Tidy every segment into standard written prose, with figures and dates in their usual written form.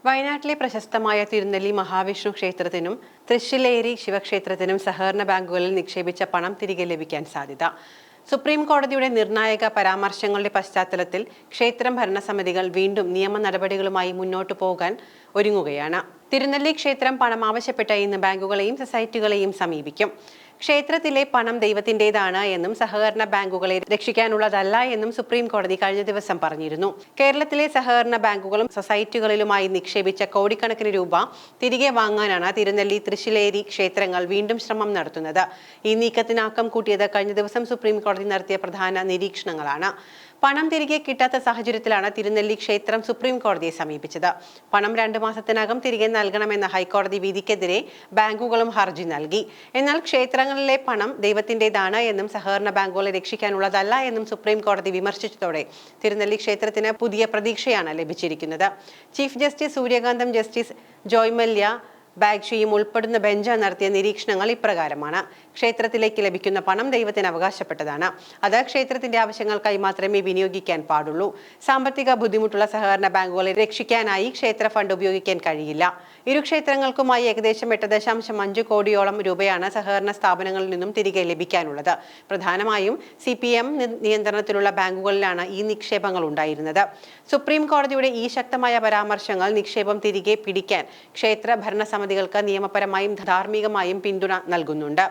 വയനാട്ടിലെ പ്രശസ്തമായ തിരുനെല്ലി മഹാവിഷ്ണു ക്ഷേത്രത്തിനും തൃശ്ശിലേരി ശിവക്ഷേത്രത്തിനും സഹകരണ ബാങ്കുകളിൽ നിക്ഷേപിച്ച പണം തിരികെ ലഭിക്കാൻ സാധ്യത. സുപ്രീം കോടതിയുടെ നിർണായക പരാമർശങ്ങളുടെ പശ്ചാത്തലത്തിൽ ക്ഷേത്രം ഭരണസമിതികൾ വീണ്ടും നിയമ നടപടികളുമായി മുന്നോട്ടു പോകാൻ ഒരുങ്ങുകയാണ്. തിരുനെല്ലി ക്ഷേത്രം പണം ആവശ്യപ്പെട്ട ഇന്ന് ബാങ്കുകളെയും സൊസൈറ്റികളെയും സമീപിക്കും. ക്ഷേത്രത്തിലെ പണം ദൈവത്തിന്റേതാണ് എന്നും സഹകരണ ബാങ്കുകളെ രക്ഷിക്കാനുള്ളതല്ല എന്നും സുപ്രീം കോടതി കഴിഞ്ഞ ദിവസം പറഞ്ഞിരുന്നു. കേരളത്തിലെ സഹകരണ ബാങ്കുകളും സൊസൈറ്റികളിലുമായി നിക്ഷേപിച്ച കോടിക്കണക്കിന് രൂപ തിരികെ വാങ്ങാനാണ് തിരുനെല്ലി തൃശ്ശിലേരി ക്ഷേത്രങ്ങൾ വീണ്ടും ശ്രമം നടത്തുന്നത്. ഈ നീക്കത്തിന് ആക്കം കൂട്ടിയത് കഴിഞ്ഞ ദിവസം സുപ്രീം കോടതി നടത്തിയ പ്രധാന നിരീക്ഷണങ്ങളാണ്. പണം തിരികെ കിട്ടാത്ത സാഹചര്യത്തിലാണ് തിരുനെല്ലി ക്ഷേത്രം സുപ്രീം കോടതിയെ സമീപിച്ചത്. പണം 2 മാസത്തിനകം തിരികെ നൽകണമെന്ന ഹൈക്കോടതി വിധിക്കെതിരെ ബാങ്കുകളും ഹർജി നൽകി. എന്നാൽ ക്ഷേത്രങ്ങളിലെ പണം ദൈവത്തിന്റേതാണ് എന്നും സഹകരണ ബാങ്കുകളെ രക്ഷിക്കാനുള്ളതല്ല എന്നും സുപ്രീം കോടതി വിമർശിച്ചതോടെ തിരുനെല്ലി ക്ഷേത്രത്തിന് പുതിയ പ്രതീക്ഷയാണ് ലഭിച്ചിരിക്കുന്നത്. ചീഫ് ജസ്റ്റിസ് സൂര്യകാന്തം, ജസ്റ്റിസ് ജോയ്മല്യ ബാഗ്ചിയും ഉൾപ്പെടുന്ന ബെഞ്ച് നടത്തിയ നിരീക്ഷണങ്ങൾ ഇപ്രകാരമാണ്. ക്ഷേത്രത്തിലേക്ക് ലഭിക്കുന്ന പണം ദൈവത്തിന് അവകാശപ്പെട്ടതാണ്. അത് ക്ഷേത്രത്തിന്റെ ആവശ്യങ്ങൾക്കായി മാത്രമേ വിനിയോഗിക്കാൻ പാടുള്ളൂ. സാമ്പത്തിക ബുദ്ധിമുട്ടുള്ള സഹകരണ ബാങ്കുകളെ രക്ഷിക്കാനായി ക്ഷേത്ര ഫണ്ട് ഉപയോഗിക്കാൻ കഴിയില്ല. ഇരു ക്ഷേത്രങ്ങൾക്കുമായി ഏകദേശം 8.5 കോടിയോളം രൂപയാണ് സഹകരണ സ്ഥാപനങ്ങളിൽ നിന്നും തിരികെ ലഭിക്കാനുള്ളത്. പ്രധാനമായും CPM നിയന്ത്രണത്തിലുള്ള ബാങ്കുകളിലാണ് ഈ നിക്ഷേപങ്ങൾ ഉണ്ടായിരുന്നത്. സുപ്രീം കോടതിയുടെ ഈ ശക്തമായ പരാമർശങ്ങൾ നിക്ഷേപം തിരികെ പിടിക്കാൻ ക്ഷേത്ര ഭരണസമിതികൾക്ക് നിയമപരമായും ധാർമ്മികമായും പിന്തുണ നൽകുന്നുണ്ട്.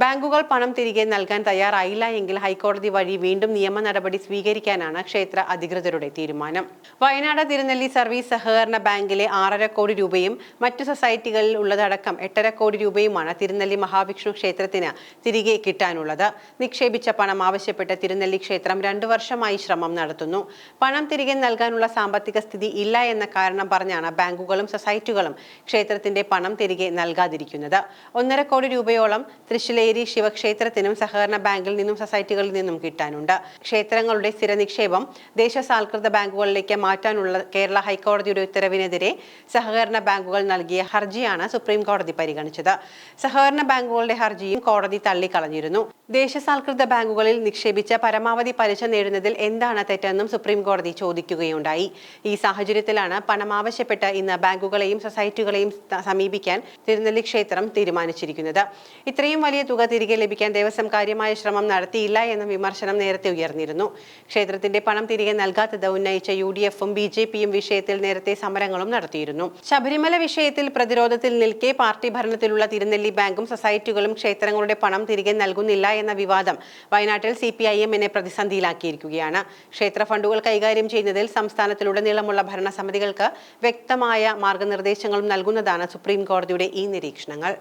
ബാങ്കുകൾ പണം തിരികെ നൽകാൻ തയ്യാറായില്ല എങ്കിൽ ഹൈക്കോടതി വഴി വീണ്ടും നിയമ നടപടി സ്വീകരിക്കാനാണ് ക്ഷേത്ര അധികൃതരുടെ തീരുമാനം. വയനാട് തിരുനെല്ലി സർവീസ് സഹകരണ ബാങ്കിലെ 6.5 കോടി രൂപയും മറ്റു സൊസൈറ്റികളിൽ ഉള്ളതടക്കം 8.5 കോടി രൂപയുമാണ് തിരുനെല്ലി മഹാവിഷ്ണു ക്ഷേത്രത്തിന് തിരികെ കിട്ടാനുള്ളത്. നിക്ഷേപിച്ച പണം ആവശ്യപ്പെട്ട് തിരുനെല്ലി ക്ഷേത്രം 2 വർഷമായി ശ്രമം നടത്തുന്നു. പണം തിരികെ നൽകാനുള്ള സാമ്പത്തിക സ്ഥിതി ഇല്ല എന്ന കാരണം പറഞ്ഞാണ് ബാങ്കുകളും സൊസൈറ്റികളും ക്ഷേത്രത്തിന്റെ പണം തിരികെ നൽകാതിരിക്കുന്നത്. 1.5 കോടി രൂപയോളം തൃശ്ശിലേരി ശിവക്ഷേത്രത്തിനും സഹകരണ ബാങ്കിൽ നിന്നും സൊസൈറ്റികളിൽ നിന്നും കിട്ടാനുണ്ട്. ക്ഷേത്രങ്ങളുടെ സ്ഥിര നിക്ഷേപം ദേശസാൽകൃത ബാങ്കുകളിലേക്ക് മാറ്റാനുള്ള കേരള ഹൈക്കോടതിയുടെ ഉത്തരവിനെതിരെ സഹകരണ ബാങ്കുകൾ നൽകിയ ഹർജിയാണ് സുപ്രീം കോടതി പരിഗണിച്ചത്. സഹകരണ ബാങ്കുകളുടെ ഹർജിയും കോടതി തള്ളിക്കളഞ്ഞിരുന്നു. ദേശസാൽകൃത ബാങ്കുകളിൽ നിക്ഷേപിച്ച പരമാവധി പലിശ നേടുന്നതിൽ എന്താണ് തെറ്റെന്നും സുപ്രീം കോടതി ചോദിക്കുകയുണ്ടായി. ഈ സാഹചര്യത്തിലാണ് പണം ആവശ്യപ്പെട്ട് ഇന്ന് ബാങ്കുകളെയും സൊസൈറ്റികളെയും സമീപിക്കാൻ തിരുനെല്ലി ക്ഷേത്രം തീരുമാനിച്ചിരിക്കുന്നത്. ഇത്രയും വലിയ തുക തിരികെ ലഭിക്കാൻ ദേവസ്വം കാര്യമായ ശ്രമം നടത്തിയില്ല എന്ന വിമർശനം നേരത്തെ ഉയർന്നിരുന്നു. ക്ഷേത്രത്തിന്റെ പണം തിരികെ നൽകാത്തത് ഉന്നയിച്ച UDF-ഉം BJP-യും വിഷയത്തിൽ നേരത്തെ സമരങ്ങളും നടത്തിയിരുന്നു. ശബരിമല വിഷയത്തിൽ പ്രതിരോധത്തിൽ നിൽക്കെ പാർട്ടി ഭരണത്തിലുള്ള തിരുനെല്ലി ബാങ്കും സൊസൈറ്റികളും ക്ഷേത്രങ്ങളുടെ പണം തിരികെ നൽകുന്നില്ല എന്ന വിവാദം വയനാട്ടിൽ CPIM-നെ പ്രതിസന്ധിയിലാക്കിയിരിക്കുകയാണ്. ക്ഷേത്ര ഫണ്ടുകൾ കൈകാര്യം ചെയ്യുന്നതിൽ സംസ്ഥാനത്തിലുടനീളമുള്ള ഭരണസമിതികൾക്ക് വ്യക്തമായ മാർഗനിർദ്ദേശങ്ങളും നൽകുന്നതാണ് സുപ്രീം കോടതിയുടെ ഈ നിരീക്ഷണങ്ങൾ.